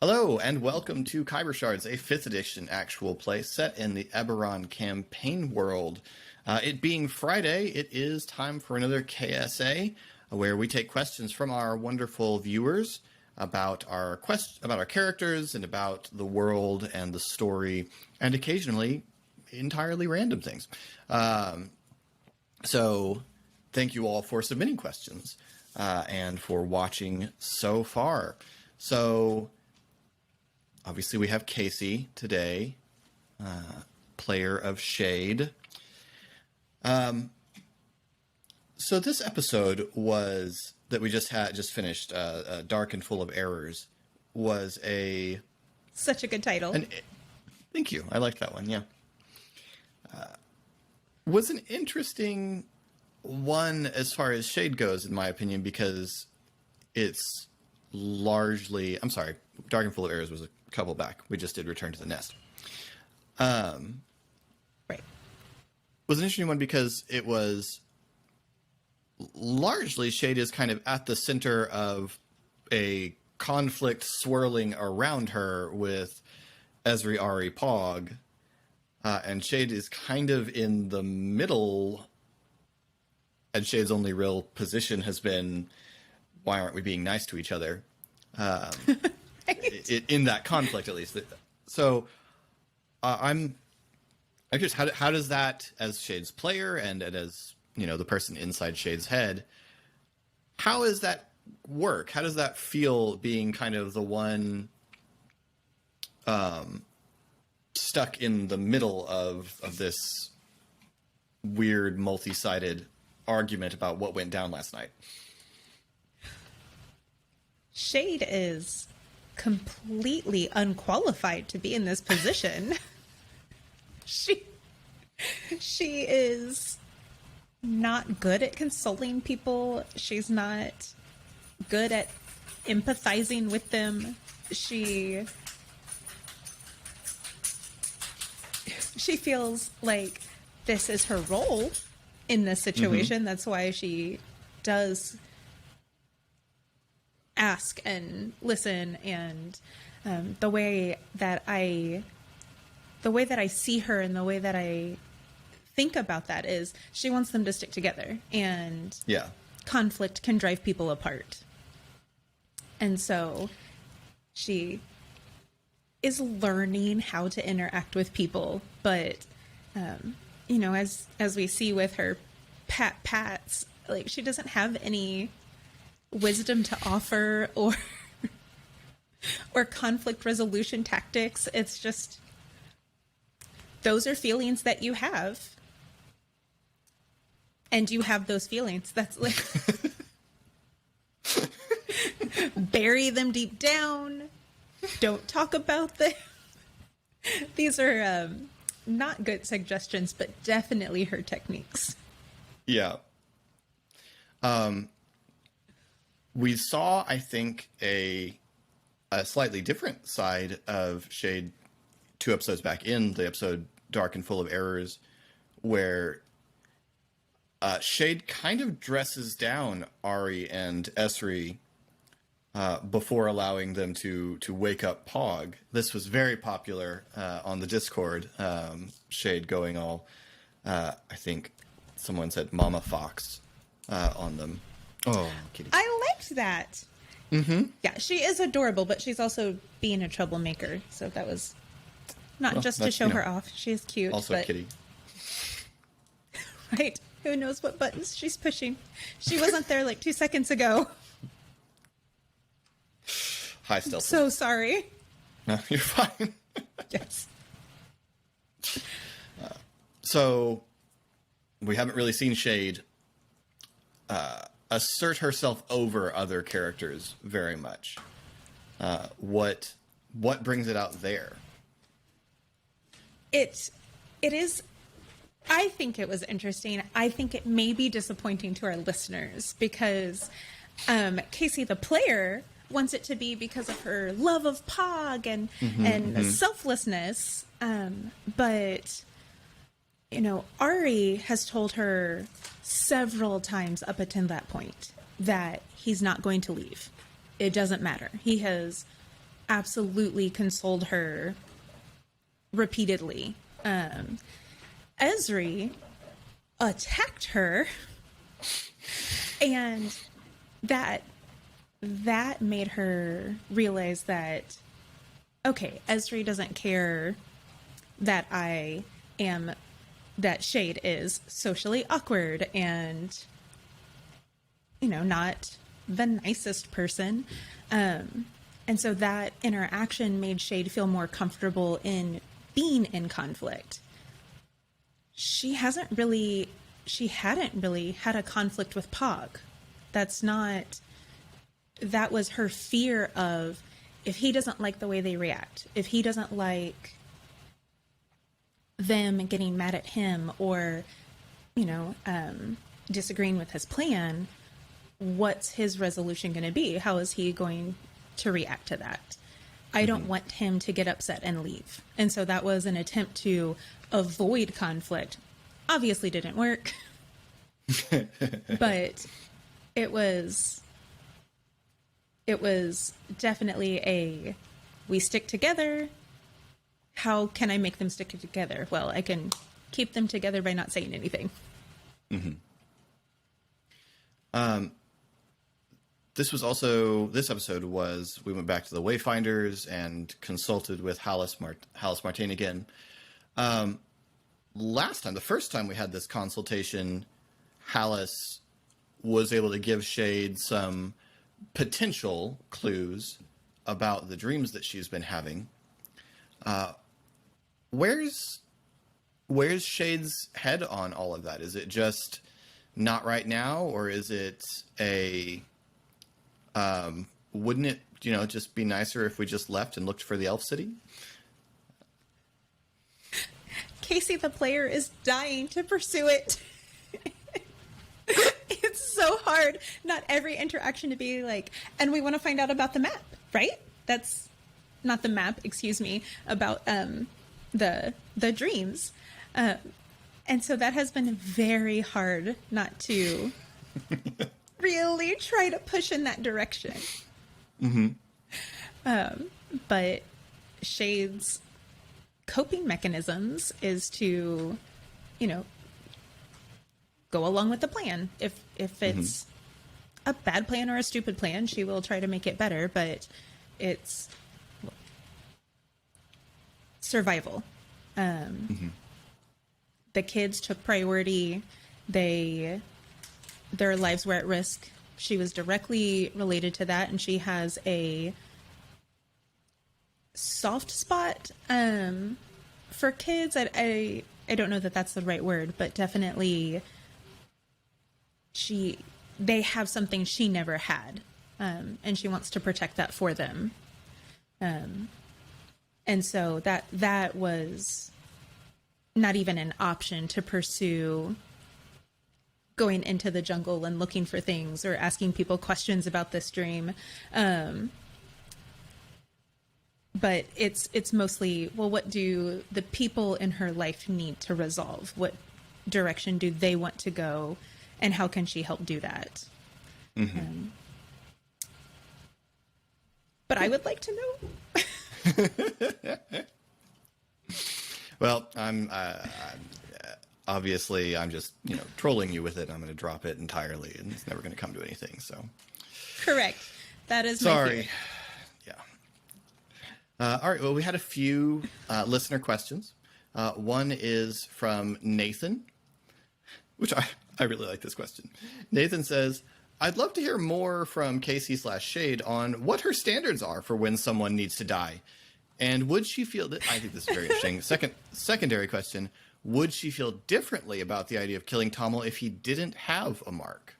Hello, and welcome to Khyber Shards, a 5th edition actual play set in the Eberron campaign world. It being Friday, it is time for another KSA, where we take questions from our wonderful viewers about our characters and about the world and the story, and occasionally entirely random things. So thank you all for submitting questions and for watching so far. So obviously, we have Casey today, player of Shade. So this episode that we just finished, Dark and Full of Errors, was such a good title. Thank you. I liked that one. Yeah, was an interesting one as far as Shade goes, in my opinion, because it's largely. I'm sorry, Dark and Full of Errors was a couple back. We just did Return to the Nest. Right. Was an interesting one because it was largely Shade is kind of at the center of a conflict swirling around her with Ezri, Ari, Pog, and Shade is kind of in the middle, and Shade's only real position has been, why aren't we being nice to each other? In that conflict, at least. So I'm curious, how does that, as Shade's player and as the person inside Shade's head, how does that work? How does that feel, being kind of the one stuck in the middle of this weird multi-sided argument about what went down last night? Shade is completely unqualified to be in this position. She is not good at consoling people. She's not good at empathizing with them. She feels like this is her role in this situation. That's why she does ask and listen, and the way that I see her and the way that I think about that is she wants them to stick together, and conflict can drive people apart. And so she is learning how to interact with people, but as we see with her pats, like, she doesn't have any wisdom to offer or conflict resolution tactics. It's just, those are feelings that you have, and you have those feelings. That's like bury them deep down. Don't talk about them. These are not good suggestions, but definitely her techniques. Yeah. We saw, I think, a slightly different side of Shade 2 episodes back in the episode Dark and Full of Errors, where Shade kind of dresses down Ari and Esri before allowing them to wake up Pog. This was very popular on the Discord. Shade going all, I think someone said Mama Fox on them. Oh, kitty. I liked that. Mm-hmm. Yeah, she is adorable, but she's also being a troublemaker. So that was not just to show her off. She is cute. Also but... kitty. Right. Who knows what buttons she's pushing? She wasn't there like 2 seconds ago. Hi, Stealth. So sorry. No, you're fine. Yes. So we haven't really seen Shade assert herself over other characters very much. What brings it out there? It is. I think it was interesting. I think it may be disappointing to our listeners because Casey, the player, wants it to be because of her love of Pog and selflessness. But Ari has told her several times up until that point that he's not going to leave. It doesn't matter. He has absolutely consoled her repeatedly. Esri attacked her, and that made her realize that, okay, Esri doesn't care that that Shade is socially awkward and, not the nicest person. And so that interaction made Shade feel more comfortable in being in conflict. She hadn't really had a conflict with Pog. That was her fear of, if he doesn't like the way they react, if he doesn't like them getting mad at him or, disagreeing with his plan, what's his resolution going to be? How is he going to react to that? I don't want him to get upset and leave. And so that was an attempt to avoid conflict. Obviously didn't work. But it was definitely we stick together. How can I make them stick together? Well, I can keep them together by not saying anything. Mm-hmm. This episode was, we went back to the Wayfinders and consulted with Hallis Martine again. Last time, the first time we had this consultation, Hallis was able to give Shade some potential clues about the dreams that she's been having. Where's Shade's head on all of that? Is it just not right now, or is it wouldn't it, just be nicer if we just left and looked for the Elf City? Casey, the player, is dying to pursue it. It's so hard. Not every interaction to be like, and we want to find out about the map, right? That's not the map, excuse me, about the dreams. And so that has been very hard not to really try to push in that direction. Mm-hmm. But Shade's coping mechanisms is to, go along with the plan. If it's a bad plan or a stupid plan, she will try to make it better, but it's survival. The kids took priority. Their lives were at risk. She was directly related to that, and she has a soft spot for kids. I don't know that that's the right word, but definitely they have something she never had, and she wants to protect that for them. And so that was not even an option to pursue going into the jungle and looking for things or asking people questions about this dream. But it's mostly, well, what do the people in her life need to resolve? What direction do they want to go? And how can she help do that? Mm-hmm. But I would like to know. Well, I'm obviously I'm just trolling you with it. I'm going to drop it entirely, and it's never going to come to anything. So, correct. That is sorry. My fear. Yeah. All right. Well, we had a few listener questions. One is from Nathan, which I really like this question. Nathan says, "I'd love to hear more from Casey/Shade on what her standards are for when someone needs to die. And would she feel that?" I think this is very interesting. Secondary question: would she feel differently about the idea of killing Tommel if he didn't have a mark?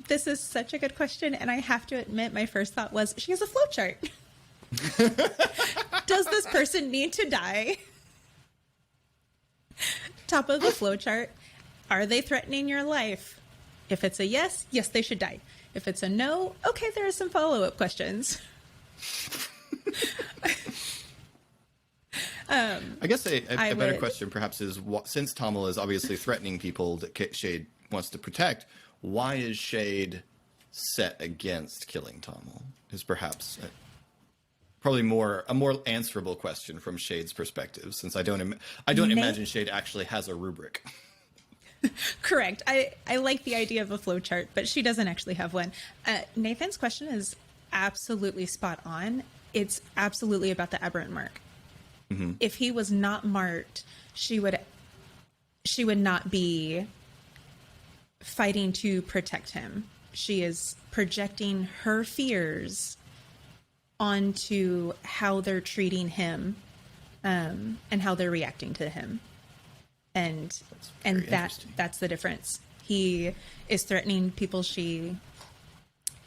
This is such a good question, and I have to admit, my first thought was, she has a flowchart. Does this person need to die? Top of the flowchart: are they threatening your life? If it's a yes, they should die. If it's a no, okay, there are some follow-up questions. I guess a better question perhaps is, since Tommel is obviously threatening people that Shade wants to protect, why is Shade set against killing Tommel? Is perhaps probably a more answerable question from Shade's perspective, since I don't imagine Shade actually has a rubric. Correct. I like the idea of a flow chart, but she doesn't actually have one. Nathan's question is absolutely spot on. It's absolutely about the aberrant mark. Mm-hmm. If he was not marked, she would not be fighting to protect him. She is projecting her fears onto how they're treating him, and how they're reacting to him. And that's the difference. He is threatening people she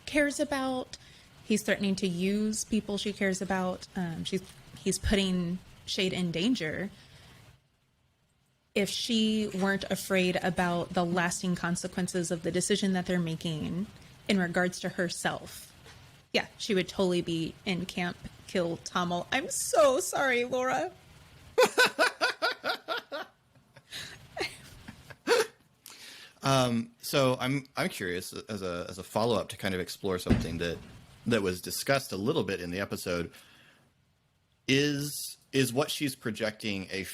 cares about. He's threatening to use people she cares about. He's putting Shade in danger. If she weren't afraid about the lasting consequences of the decision that they're making in regards to herself, yeah, she would totally be in camp kill Tommel. I'm so sorry, Laura. So I'm curious, as a follow up, to kind of explore something that was discussed a little bit in the episode. Is what she's projecting a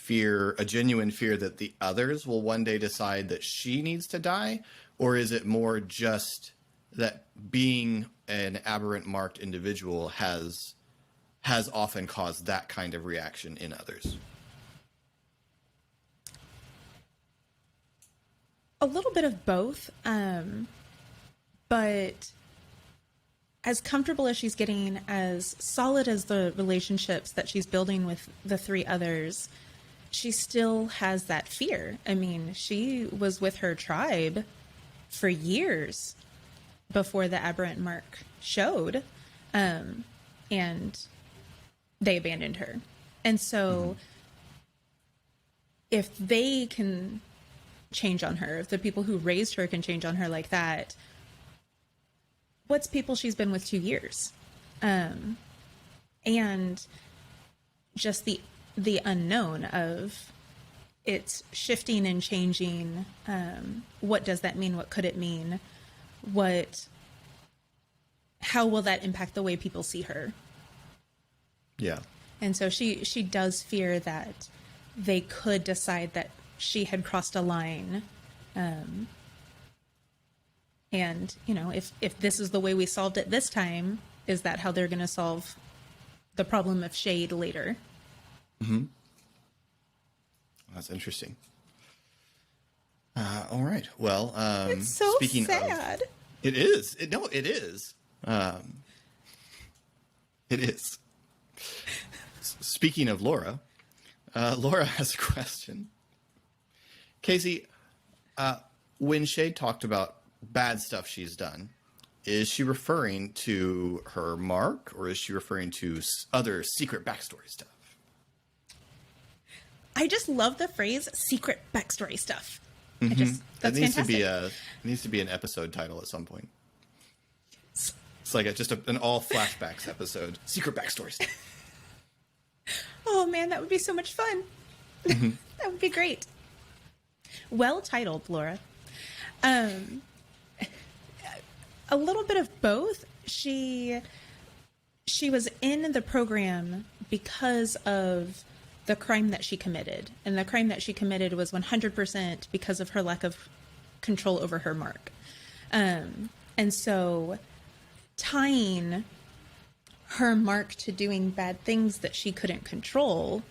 genuine fear that the others will one day decide that she needs to die, or is it more just that being an aberrant marked individual has often caused that kind of reaction in others? A little bit of both, but as comfortable as she's getting, as solid as the relationships that she's building with the three others, she still has that fear. I mean, she was with her tribe for years before the aberrant mark showed, and they abandoned her. And so if they can change on her, if the people who raised her can change on her like that, what's people she's been with 2 years? And just the unknown of it's shifting and changing. What does that mean? What could it mean? How will that impact the way people see her? Yeah. And so she does fear that they could decide that she had crossed a line. And, if this is the way we solved it this time, is that how they're going to solve the problem of Shade later? Mm-hmm. That's interesting. All right. Well, it's so speaking sad. It is. It is. It is. Speaking of Laura, Laura has a question. Casey, when Shade talked about bad stuff she's done, is she referring to her mark, or is she referring to other secret backstory stuff? I just love the phrase "secret backstory stuff." Mm-hmm. That's fantastic. It needs to be an episode title at some point. It's like an all flashbacks episode. Secret backstory stuff. Oh man, that would be so much fun. Mm-hmm. That would be great. Well titled, Laura. A little bit of both. She was in the program because of the crime that she committed. And the crime that she committed was 100% because of her lack of control over her mark. And so tying her mark to doing bad things that she couldn't control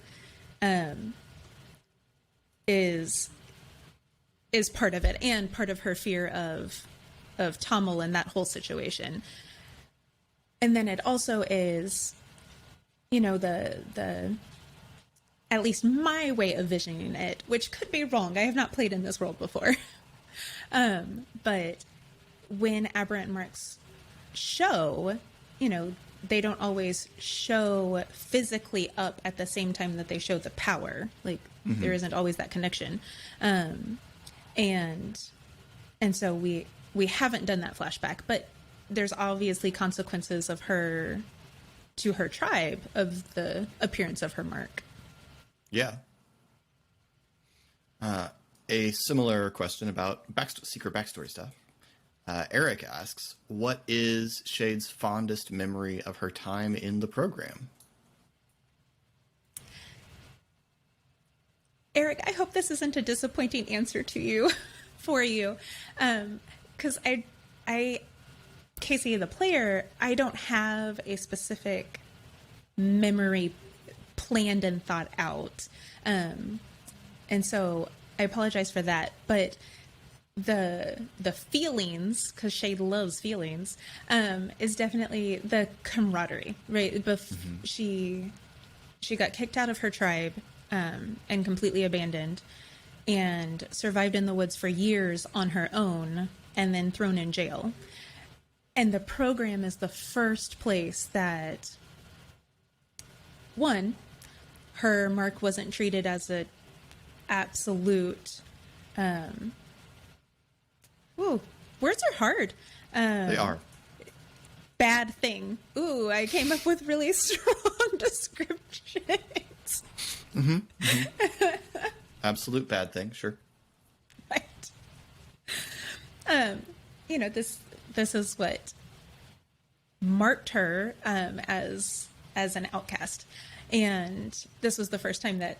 is part of it, and part of her fear of Tommel and that whole situation. And then it also is, the at least my way of visioning it, which could be wrong. I have not played in this world before. But when aberrant marks show, they don't always show physically up at the same time that they show the power. Like, mm-hmm. There isn't always that connection. And so we haven't done that flashback, but there's obviously consequences of her to her tribe of the appearance of her mark. Yeah. A similar question about secret backstory stuff. Eric asks, what is Shade's fondest memory of her time in the program? Eric, I hope this isn't a disappointing answer to you, for you, because I, Casey, the player, I don't have a specific memory planned and thought out, and so I apologize for that. But the feelings, because Shade loves feelings, is definitely the camaraderie, right? She got kicked out of her tribe and completely abandoned, and survived in the woods for years on her own, and then thrown in jail. And the program is the first place that, one, her mark wasn't treated as a absolute, words are hard. They are. Bad thing. Ooh, I came up with really strong descriptions. Absolute bad thing, sure. Right. This is what marked her as an outcast, and this was the first time that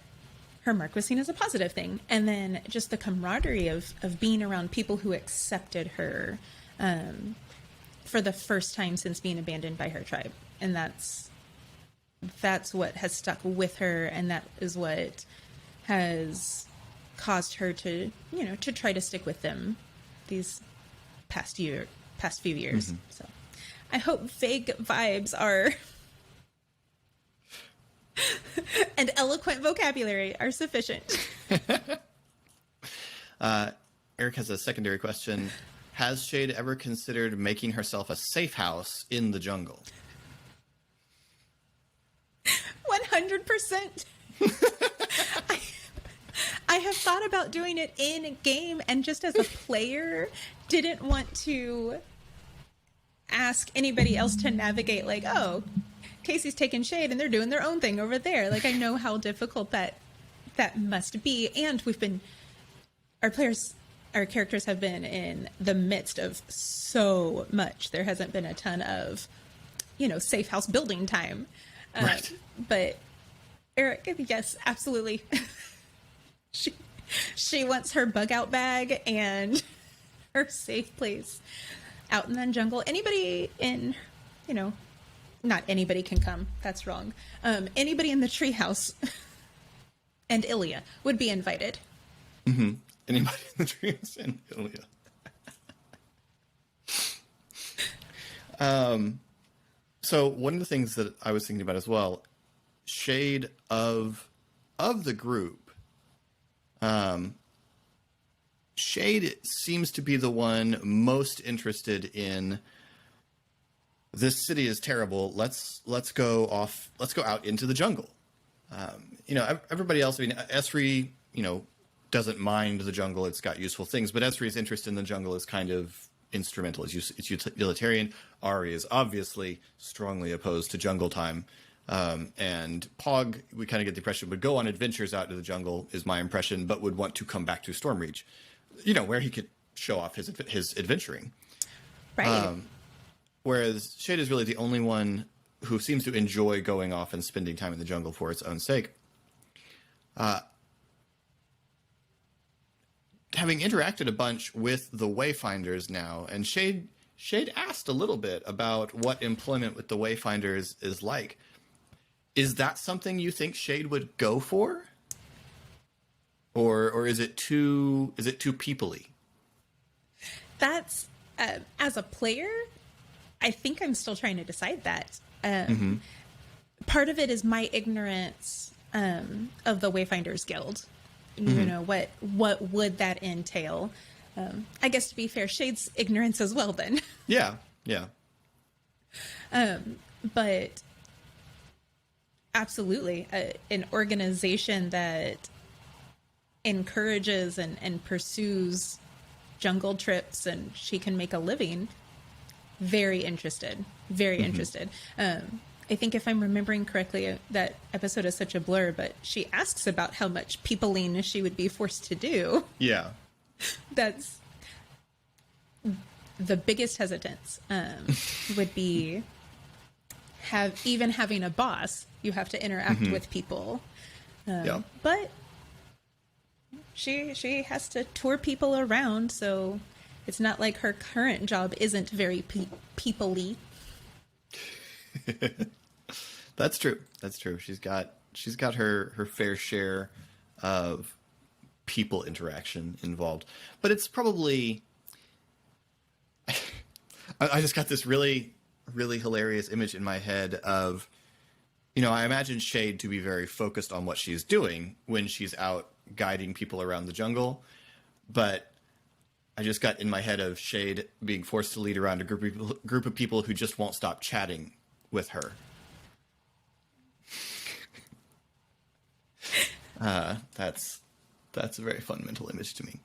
her mark was seen as a positive thing. And then just the camaraderie of being around people who accepted her for the first time since being abandoned by her tribe, and that's what has stuck with her, and that is what has caused her to try to stick with them these past few years. So I hope vague vibes are and eloquent vocabulary are sufficient. Eric has a secondary question. Has Shade ever considered making herself a safe house in the jungle? 100%. I have thought about doing it in game, and just as a player, didn't want to ask anybody else to navigate, like, oh, Casey's taking Shade and they're doing their own thing over there. Like, I know how difficult that must be. And our characters have been in the midst of so much. There hasn't been a ton of, safe house building time. Right. But Eric, yes, absolutely. She wants her bug out bag and her safe place out in the jungle. Anybody in, not anybody can come. That's wrong. Anybody in the treehouse and Ilya would be invited. Mm-hmm. Anybody in the treehouse and Ilya. So one of the things that I was thinking about as well, Shade of the group, Shade seems to be the one most interested in, this city is terrible. Let's go out into the jungle. Everybody else, Esri, doesn't mind the jungle. It's got useful things, but Esri's interest in the jungle is kind of instrumental. It's utilitarian. Ari is obviously strongly opposed to jungle time. And Pog, we kind of get the impression, would go on adventures out into the jungle, is my impression, but would want to come back to Stormreach, where he could show off his adventuring. Right. Whereas Shade is really the only one who seems to enjoy going off and spending time in the jungle for its own sake. Having interacted a bunch with the Wayfinders now, and Shade asked a little bit about what employment with the Wayfinders is like. Is that something you think Shade would go for? Or is it too people-y? That's as a player, I think I'm still trying to decide that. Part of it is my ignorance of the Wayfinders Guild. What would that entail? I guess, to be fair, Shade's ignorance as well then. Yeah. But absolutely, an organization that encourages and pursues jungle trips and she can make a living, very interested. I think if I'm remembering correctly, that episode is such a blur, but she asks about how much peopling she would be forced to do. Yeah. That's the biggest hesitance would be having a boss. You have to interact with people. But She has to tour people around, so it's not like her current job isn't very people-y. That's true. That's true. She's got her fair share of people interaction involved. But it's probably I just got this really, really hilarious image in my head of, I imagine Shade to be very focused on what she's doing when she's out guiding people around the jungle. But I just got in my head of Shade being forced to lead around a group of people who just won't stop chatting with her. That's a very fun mental image to me.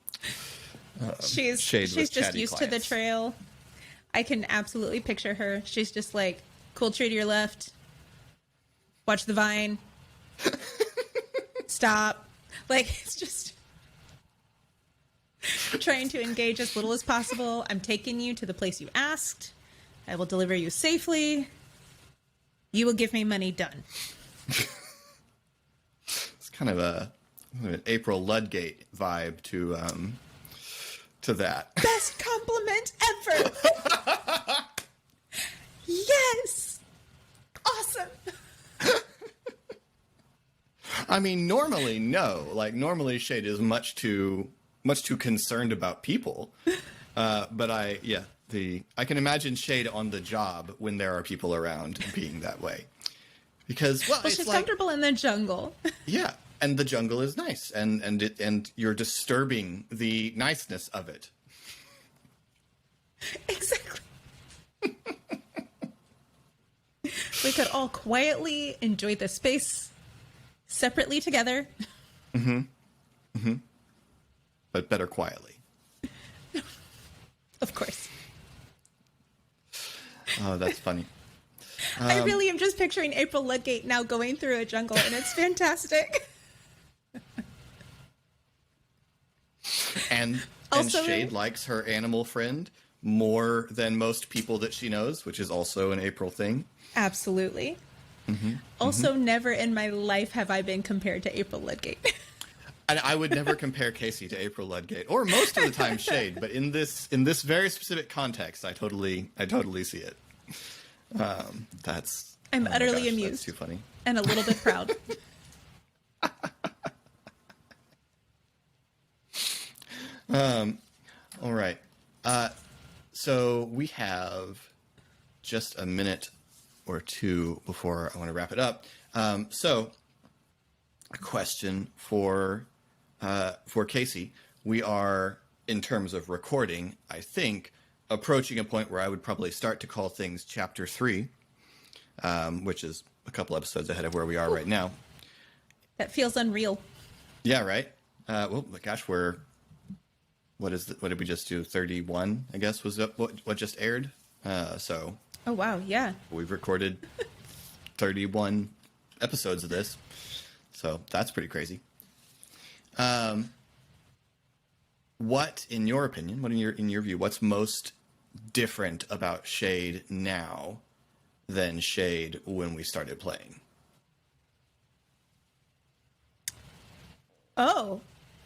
She's just used to the trail. I can absolutely picture her. She's just like, cool tree to your left. Watch the vine. Stop. Like, it's just trying to engage as little as possible. I'm taking you to the place you asked. I will deliver you safely. You will give me money. Done. It's kind of an April Ludgate vibe to that. Best compliment ever. Yes. Awesome. I mean, normally, no. Like, normally Shade is much too concerned about people. But I can imagine Shade on the job when there are people around being that way. Because, well it's she's like, comfortable in the jungle. Yeah, and the jungle is nice, and you're disturbing the niceness of it. Exactly. We could all quietly enjoy the space separately together. Mm-hmm. Mm-hmm. But better quietly. Of course. Oh, that's funny. I really am just picturing April Ludgate now going through a jungle, and it's fantastic. And Shade likes her animal friend more than most people that she knows, which is also an April thing. Absolutely. Mm-hmm. Also, never in my life have I been compared to April Ludgate. And I would never compare Casey to April Ludgate, or most of the time Shade, but in this very specific context, I totally see it. I'm utterly amused. That's too funny. And a little bit proud. All right. So we have just a minute or two before I want to wrap it up. So a question for Casey. We are, in terms of recording, I think, approaching a point where I would probably start to call things Chapter 3, which is a couple episodes ahead of where we are right now. That feels unreal. Yeah, right? Well, gosh, what did we just do? 31, I guess, was what just aired. So. Oh, wow, yeah. We've recorded 31 episodes of this. So that's pretty crazy. What, in your opinion, in your view, what's most different about Shade now than Shade when we started playing? Oh,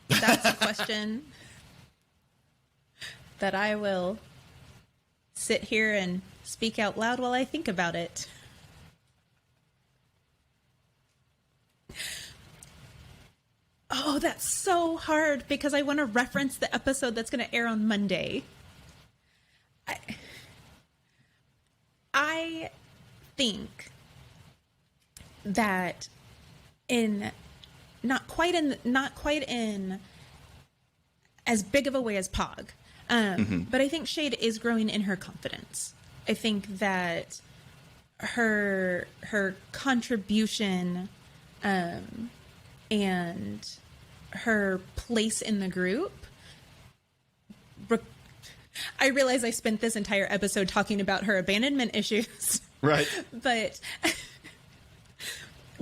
that's a question that I will sit here and speak out loud while I think about it. Oh, that's so hard because I want to reference the episode that's going to air on Monday. I think that not quite in as big of a way as Pog, but I think Shade is growing in her confidence. I think that her contribution and her place in the group. I realize I spent this entire episode talking about her abandonment issues. Right. But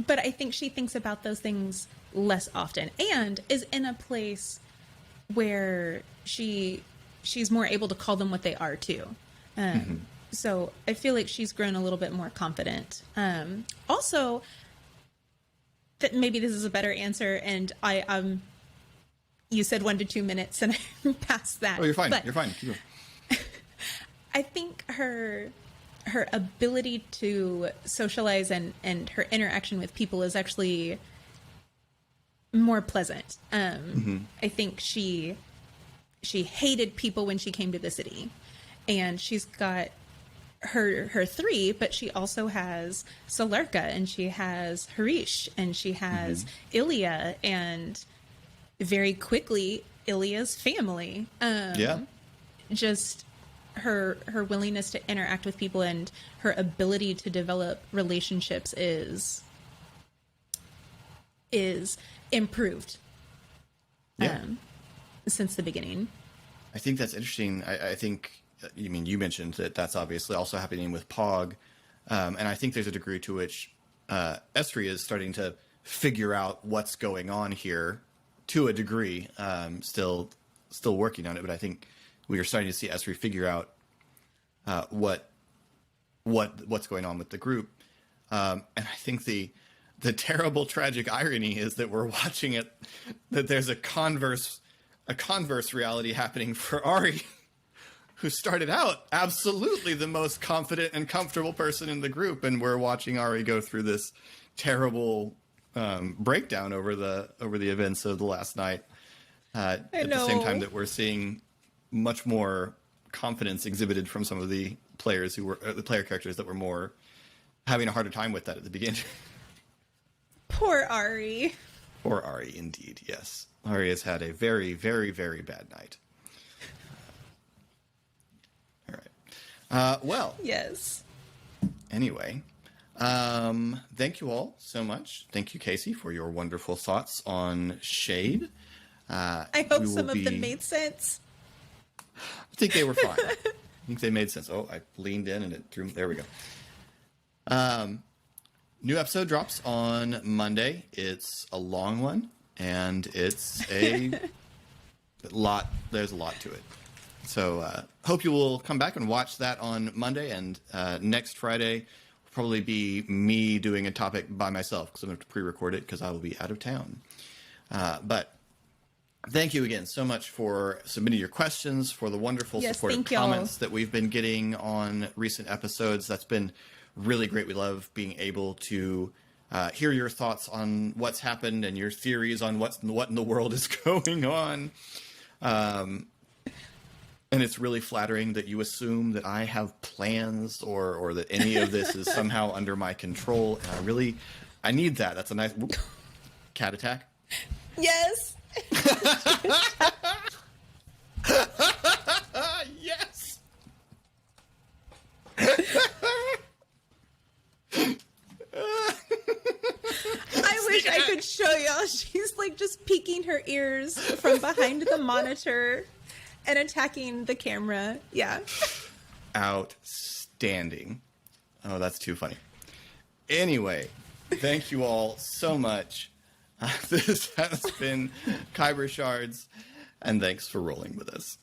I think she thinks about those things less often and is in a place where she's more able to call them what they are too. So I feel like she's grown a little bit more confident. Also, that maybe this is a better answer, and you said 1 to 2 minutes, and I'm past that. Oh, you're fine. But You're fine. Keep going. I think her ability to socialize and her interaction with people is actually more pleasant. I think she hated people when she came to the city, and she's got her 3, but she also has Solarka, and she has Harish, and she has Ilya, and very quickly Ilya's family. Just her willingness to interact with people and her ability to develop relationships is improved since the beginning. I think that's interesting. I think, you mean, you mentioned that that's obviously also happening with Pog. And I think there's a degree to which Esri is starting to figure out what's going on here to a degree. Still working on it, but I think we are starting to see Esri figure out what's going on with the group. And I think the terrible tragic irony is that we're watching it, that there's a converse reality happening for Ari, who started out absolutely the most confident and comfortable person in the group, and we're watching Ari go through this terrible breakdown over the events of the last night. At the same time that we're seeing much more confidence exhibited from some of the players who were the player characters that were more having a harder time with that at the beginning. Poor Ari. Poor Ari, indeed. Yes, Ari has had a very, very, very bad night. All right. Well. Yes. Anyway, thank you all so much. Thank you, Casey, for your wonderful thoughts on Shade. I hope some of them made sense. I think they were fine. I think they made sense. Oh, I leaned in and it threw. There we go. New episode drops on Monday. It's a long one, and it's a lot. There's a lot to it. So hope you will come back and watch that on Monday. And next Friday will probably be me doing a topic by myself because I'm going to pre-record it because I will be out of town. But thank you again so much for submitting your questions, for the wonderful supportive comments that we've been getting on recent episodes. That's been really great. We love being able to hear your thoughts on what's happened and your theories on what in the world is going on. And it's really flattering that you assume that I have plans or that any of this is somehow under my control. And I need that. That's a nice cat attack. Yes. Yes. I wish I could show y'all. She's like just peeking her ears from behind the monitor and attacking the camera. Yeah. Outstanding. Oh, that's too funny. Anyway, thank you all so much. This has been Khyber Shards, and thanks for rolling with us.